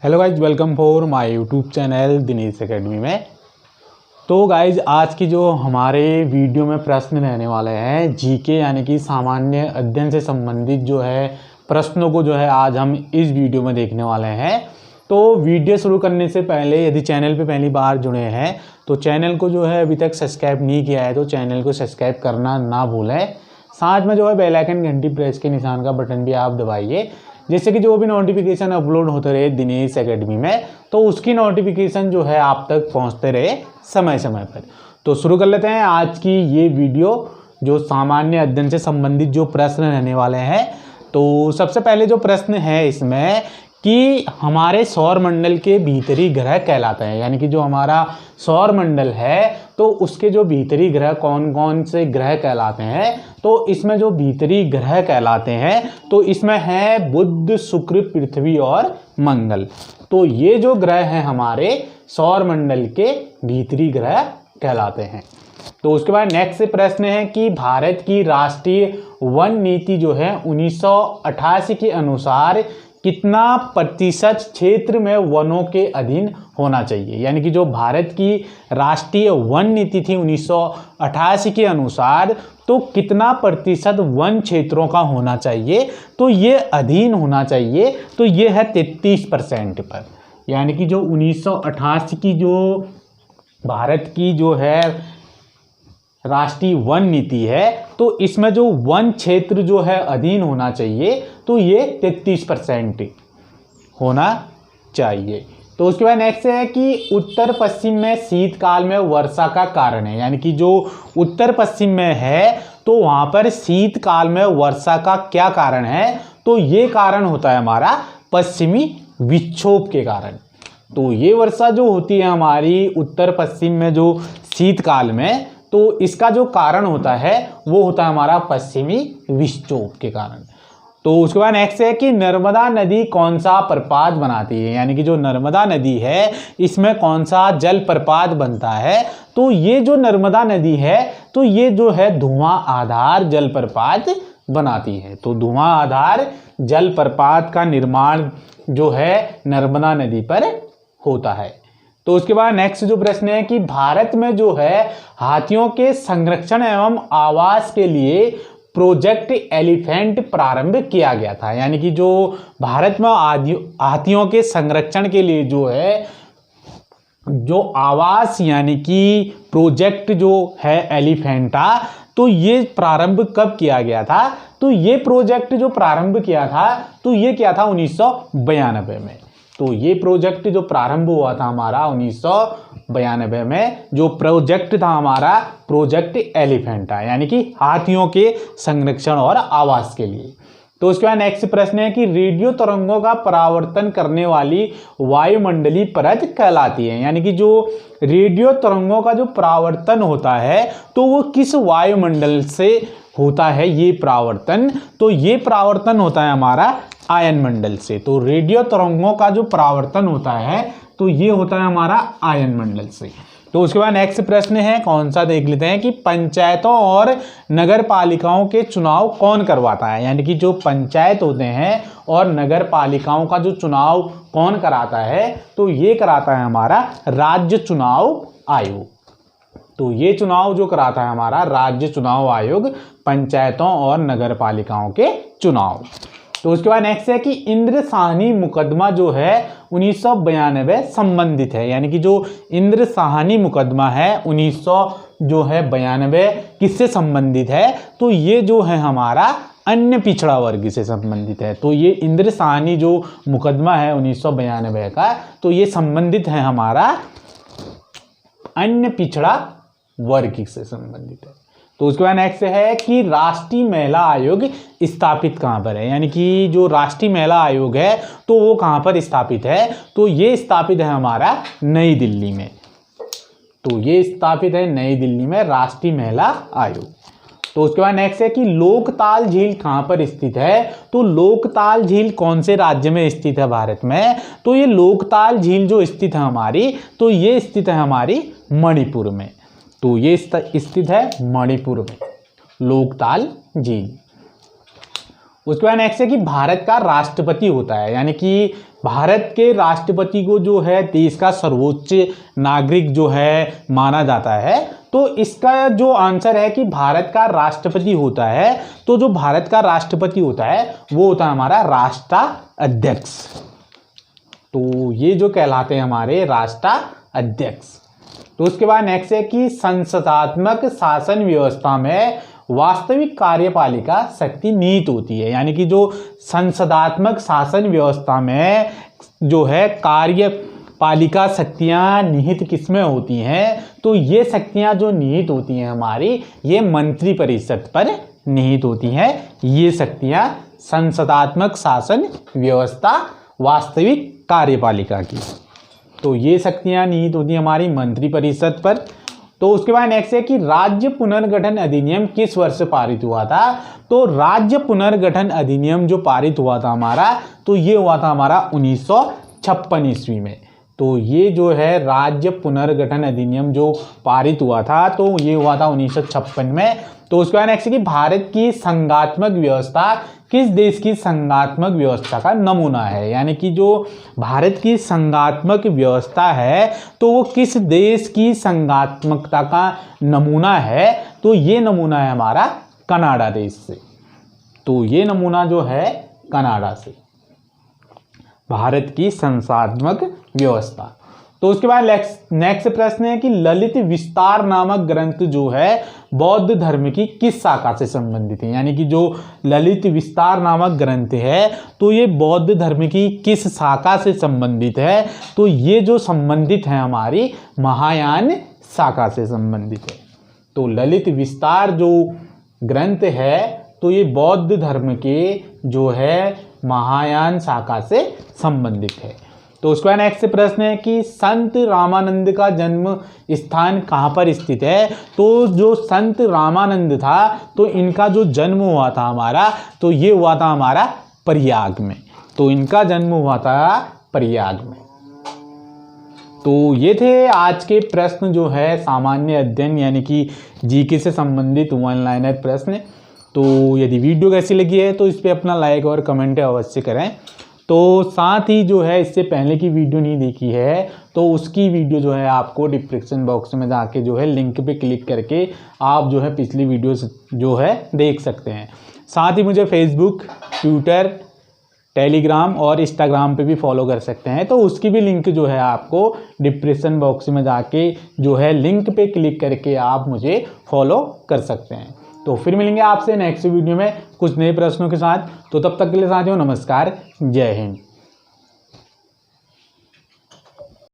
Hello guys, welcome for my YouTube channel Dinesh academy में। तो guys आज की जो हमारे वीडियो में प्रश्न रहने वाले हैं जीके यानी कि सामान्य अध्ययन से संबंधित जो है प्रश्नों को जो है आज हम इस वीडियो में देखने वाले हैं। तो वीडियो शुरू करने से पहले यदि चैनल पे पहली बार जुड़े हैं तो चैनल को जो है अभी तक सब्सक्राइब नहीं किया है तो चैनल को सब्सक्राइब करना ना भूलें। साथ में जो है बेल आइकन घंटी प्रेस के निशान का बटन भी आप दबाइए, जिससे कि जो भी नोटिफिकेशन अपलोड होते रहे दिनेश एकेडमी में तो उसकी नोटिफिकेशन जो है आप तक पहुंचते रहे समय समय पर। तो शुरू कर लेते हैं आज की ये वीडियो जो सामान्य अध्ययन से संबंधित जो प्रश्न रहने वाले हैं। तो सबसे पहले जो प्रश्न है इसमें कि हमारे सौर मंडल के भीतरी ग्रह कहलाते हैं, यानी कि जो हमारा सौर मंडल है तो उसके जो भीतरी ग्रह कौन कौन से ग्रह कहलाते हैं। तो इसमें जो भीतरी ग्रह कहलाते हैं तो इसमें है बुध, शुक्र, पृथ्वी और मंगल। तो ये जो ग्रह हैं हमारे सौर मंडल के भीतरी ग्रह कहलाते हैं। तो उसके बाद नेक्स्ट प्रश्न है कि भारत की राष्ट्रीय वन नीति जो है 1988 के अनुसार कितना प्रतिशत क्षेत्र में वनों के अधीन होना चाहिए। यानी कि जो भारत की राष्ट्रीय वन नीति थी 1988 के अनुसार तो कितना प्रतिशत वन क्षेत्रों का होना चाहिए, तो ये अधीन होना चाहिए, तो ये है 33% पर। यानी कि जो 1988 की जो भारत की जो है राष्ट्रीय वन नीति है तो इसमें जो वन क्षेत्र जो है अधीन होना चाहिए तो ये 33% होना चाहिए। तो उसके बाद नेक्स्ट है कि उत्तर पश्चिम में शीतकाल में वर्षा का कारण है। यानी कि जो उत्तर पश्चिम में है तो वहाँ पर शीतकाल में वर्षा का क्या कारण है, तो ये कारण होता है हमारा पश्चिमी विक्षोभ के कारण। तो ये वर्षा जो होती है हमारी उत्तर पश्चिम में जो शीतकाल में तो इसका जो कारण होता है वो होता है हमारा पश्चिमी विक्षोभ के कारण। तो उसके बाद नेक्स्ट है कि नर्मदा नदी कौन सा प्रपात बनाती है। यानी कि जो नर्मदा नदी है इसमें कौन सा जल प्रपात बनता है, तो ये जो नर्मदा नदी है तो ये जो है धुआं आधार जल प्रपात बनाती है। तो धुआं आधार जल प्रपात का निर्माण जो है नर्मदा नदी पर होता है। तो उसके बाद नेक्स्ट जो प्रश्न है कि भारत में जो है हाथियों के संरक्षण एवं आवास के लिए प्रोजेक्ट एलिफेंट प्रारंभ किया गया था। यानी कि जो भारत में हाथियों के संरक्षण के लिए जो है जो आवास यानी कि प्रोजेक्ट जो है एलिफेंटा तो ये प्रारंभ कब किया गया था, तो ये प्रोजेक्ट जो प्रारंभ किया था तो ये क्या था 1992 में। तो ये प्रोजेक्ट जो प्रारंभ हुआ था हमारा 1992 में, जो प्रोजेक्ट था हमारा प्रोजेक्ट एलिफेंटा यानी कि हाथियों के संरक्षण और आवास के लिए। तो उसके बाद नेक्स्ट प्रश्न है कि रेडियो तरंगों का परावर्तन करने वाली वायुमंडलीय परत कहलाती है। यानी कि जो रेडियो तरंगों का जो परावर्तन होता है तो वो किस वायुमंडल से होता है ये परावर्तन, तो ये परावर्तन होता है हमारा आयन मंडल से। तो रेडियो तरंगों का जो परावर्तन होता है तो ये होता है हमारा आयन मंडल से। तो उसके बाद नेक्स्ट प्रश्न है कौन सा देख लेते हैं कि पंचायतों और नगर पालिकाओं के चुनाव कौन करवाता है। यानी कि जो पंचायत होते हैं और नगर पालिकाओं का जो चुनाव कौन कराता है, तो ये कराता है हमारा राज्य चुनाव आयोग। तो ये चुनाव जो कराता है हमारा राज्य चुनाव आयोग पंचायतों और नगर पालिकाओं के चुनाव। तो उसके बाद नेक्स्ट है कि इंद्रसाहनी मुकदमा जो है 1992 संबंधित है। यानी कि जो इंद्रसाहनी मुकदमा है 1992 किससे संबंधित है, तो ये जो है हमारा अन्य पिछड़ा वर्ग से संबंधित है। तो ये इंद्रसाहनी जो मुकदमा है 1992 का तो ये संबंधित है हमारा अन्य पिछड़ा वर्ग से संबंधित है। तो उसके बाद नेक्स्ट है कि राष्ट्रीय महिला आयोग स्थापित कहाँ पर है। यानी कि जो राष्ट्रीय महिला आयोग है तो वो कहाँ पर स्थापित है, तो ये स्थापित है हमारा नई दिल्ली में। तो ये स्थापित है नई दिल्ली में राष्ट्रीय महिला आयोग। तो उसके बाद नेक्स्ट है कि लोकताल झील कहाँ पर स्थित है, तो लोकताल झील कौन से राज्य में स्थित है भारत में, तो ये लोकताल झील जो स्थित है हमारी तो ये स्थित है हमारी मणिपुर में। तो ये स्थित है मणिपुर में लोकताल झील। उसके बाद नेक्स्ट है कि भारत का राष्ट्रपति होता है, यानी कि भारत के राष्ट्रपति को जो है देश का सर्वोच्च नागरिक जो है माना जाता है। तो इसका जो आंसर है कि भारत का राष्ट्रपति होता है, तो जो भारत का राष्ट्रपति होता है वो होता है हमारा राष्ट्राध्यक्ष। तो ये जो कहलाते हैं हमारे राष्ट्राध्यक्ष। तो उसके बाद नेक्स्ट है कि संसदात्मक शासन व्यवस्था में वास्तविक कार्यपालिका शक्ति निहित होती है, यानी कि जो संसदात्मक शासन व्यवस्था में जो है कार्यपालिका शक्तियां निहित किसमें होती हैं, तो ये शक्तियां जो निहित होती हैं हमारी, ये मंत्री परिषद पर निहित होती हैं। ये शक्तियां संसदात्मक शासन व्यवस्था वास्तविक कार्यपालिका की, तो ये शक्तियां निहित होती हैं हमारी मंत्री परिषद पर। तो उसके बाद नेक्स्ट है कि राज्य पुनर्गठन अधिनियम किस वर्ष पारित हुआ था, तो राज्य पुनर्गठन अधिनियम जो पारित हुआ था हमारा, तो ये हुआ था हमारा 1956 ईस्वी में। तो ये जो है राज्य पुनर्गठन अधिनियम जो पारित हुआ था, तो ये हुआ था 1956 में। तो उसके बाद नेक्स्ट है कि भारत की संघात्मक व्यवस्था किस देश की संघात्मक व्यवस्था का नमूना है, यानी कि जो भारत की संघात्मक व्यवस्था है तो वो किस देश की संघात्मकता का नमूना है, तो ये नमूना है हमारा कनाडा देश से। तो ये नमूना जो है कनाडा से, भारत की संघात्मक व्यवस्था। तो उसके बाद नेक्स्ट प्रश्न है कि ललित विस्तार नामक ग्रंथ जो है बौद्ध धर्म की किस शाखा से संबंधित है, यानी कि जो ललित विस्तार नामक ग्रंथ है तो ये बौद्ध धर्म की किस शाखा से संबंधित है, तो ये जो संबंधित है हमारी महायान शाखा से संबंधित है। तो ललित विस्तार जो ग्रंथ है तो ये बौद्ध धर्म के जो है महायान शाखा से संबंधित है। तो उसके बाद नेक्स्ट प्रश्न है कि संत रामानंद का जन्म स्थान कहाँ पर स्थित है, तो जो संत रामानंद था तो इनका जो जन्म हुआ था हमारा, तो ये हुआ था हमारा प्रयाग में। तो इनका जन्म हुआ था प्रयाग में। तो ये थे आज के प्रश्न जो है सामान्य अध्ययन यानी कि जीके से संबंधित वन लाइनर प्रश्न। तो यदि वीडियो कैसी लगी है तो इस पर अपना लाइक और कमेंट अवश्य करें। तो साथ ही जो है इससे पहले की वीडियो नहीं देखी है तो उसकी वीडियो जो है आपको डिस्क्रिप्शन बॉक्स में जाके जो है लिंक पे क्लिक करके आप जो है पिछली वीडियो जो है देख सकते हैं। साथ ही मुझे फेसबुक, ट्विटर, टेलीग्राम और इंस्टाग्राम पे भी फॉलो कर सकते हैं, तो उसकी भी लिंक जो है आपको डिस्क्रिप्शन बॉक्स में जाके जो है लिंक पे क्लिक करके आप मुझे फॉलो कर सकते हैं। तो फिर मिलेंगे आपसे नेक्स्ट वीडियो में कुछ नए प्रश्नों के साथ। तो तब तक के लिए साथियों नमस्कार, जय हिंद।